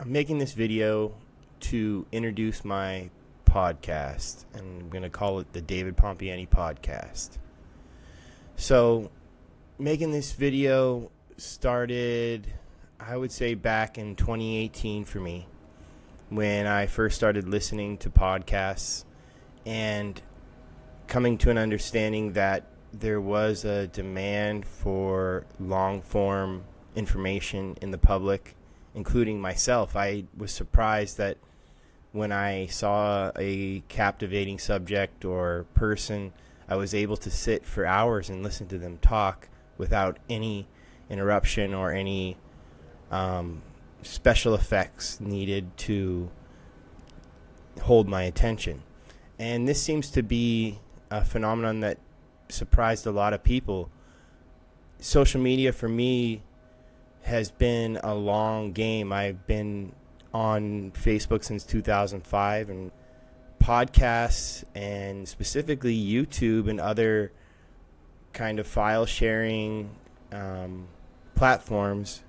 I'm making this video to introduce my podcast, and I'm going to call it the David Pompiani Podcast. So, making this video started, I would say, back in 2018 for me, when I first started listening to podcasts and coming to an understanding that there was a demand for long-form information in the public, including myself. I was surprised that when I saw a captivating subject or person, I was able to sit for hours and listen to them talk without any interruption or any special effects needed to hold my attention. And this seems to be a phenomenon that surprised a lot of people. Social media for me has been a long game. I've been on Facebook since 2005, and podcasts and specifically YouTube and other kind of file sharing platforms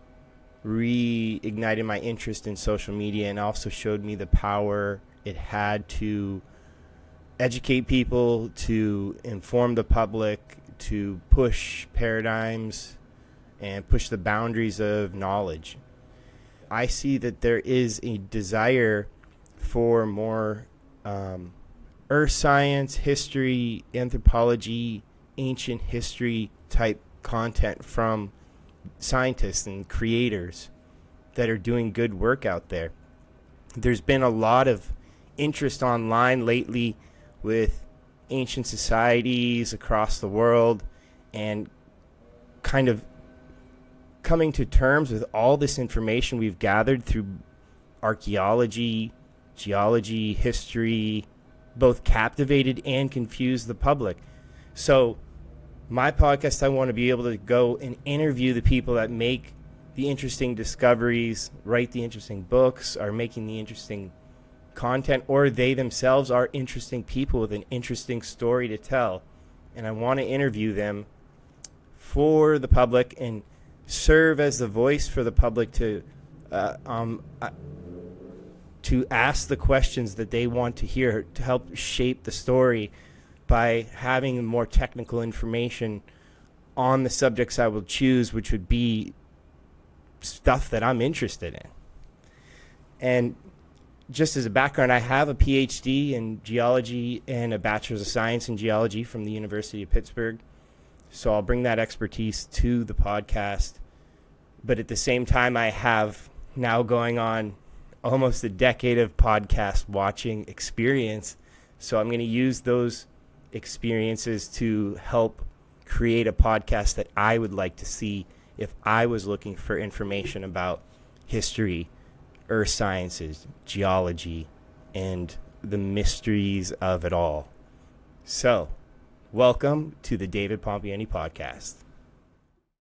reignited my interest in social media and also showed me the power it had to educate people, to inform the public, to push paradigms and push the boundaries of knowledge. I see that there is a desire for more earth science, history, anthropology, ancient history type content from scientists and creators that are doing good work out there. There's been a lot of interest online lately with ancient societies across the world and kind of coming to terms with all this information we've gathered through archaeology, geology, history, both captivated and confused the public. So my podcast, I want to be able to go and interview the people that make the interesting discoveries, write the interesting books, are making the interesting content, or they themselves are interesting people with an interesting story to tell. And I want to interview them for the public and serve as the voice for the public to ask the questions that they want to hear, to help shape the story by having more technical information on the subjects I will choose, which would be stuff that I'm interested in. And just as a background, I have a PhD in geology and a Bachelor's of Science in Geology from the University of Pittsburgh. So I'll bring that expertise to the podcast. But at the same time, I have now going on almost a decade of podcast watching experience. So I'm going to use those experiences to help create a podcast that I would like to see if I was looking for information about history, earth sciences, geology, and the mysteries of it all. So, welcome to the David Pompiani Podcast.